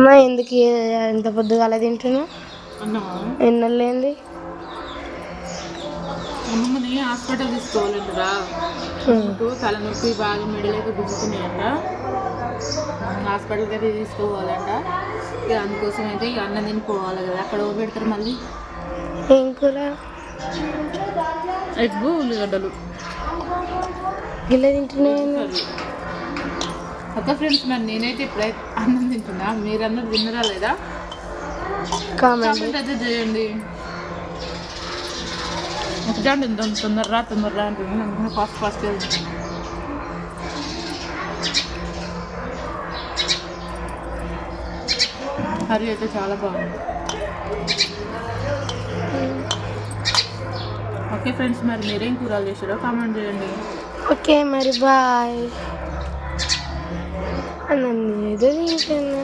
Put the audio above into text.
అమ్మా ఎందుకు ఎంత పొద్దుగాల తింటున్నావు? ఎన్నెళ్ళేంది? అమ్మమ్మని హాస్పిటల్ తీసుకోవాలంటరా. తలనొప్పి బాగా మెడలేక గుంజుతున్నాయంట. హాస్పిటల్కి అయితే తీసుకోవాలంట. ఇక అందుకోసం అయితే ఇక అన్నం తినిపోవాలి కదా. అక్కడ పెడతారు మళ్ళీ. ఏం కూర? ఎగ్గు ఉల్లిగడ్డలు గిల్ల తింటున్నాను. కొత్త ఫ్రెండ్స్, మరి నేనైతే ఇప్పుడైతే అన్నం తింటున్నా. మీరన్నది తిన్నరా లేదా? కామెంట్ అయితే చేయండి. ఒకటండి తొందరరా అంటున్నాను. ఫాస్ట్ వెళ్తున్నాను. కర్రీ అయితే చాలా బాగుంది. ఓకే ఫ్రెండ్స్, మరి మీరేం కూరలు చేసారో కామెంట్ చేయండి. ఓకే మరి బాయ్. అన్నం ఏదో తింటున్నా.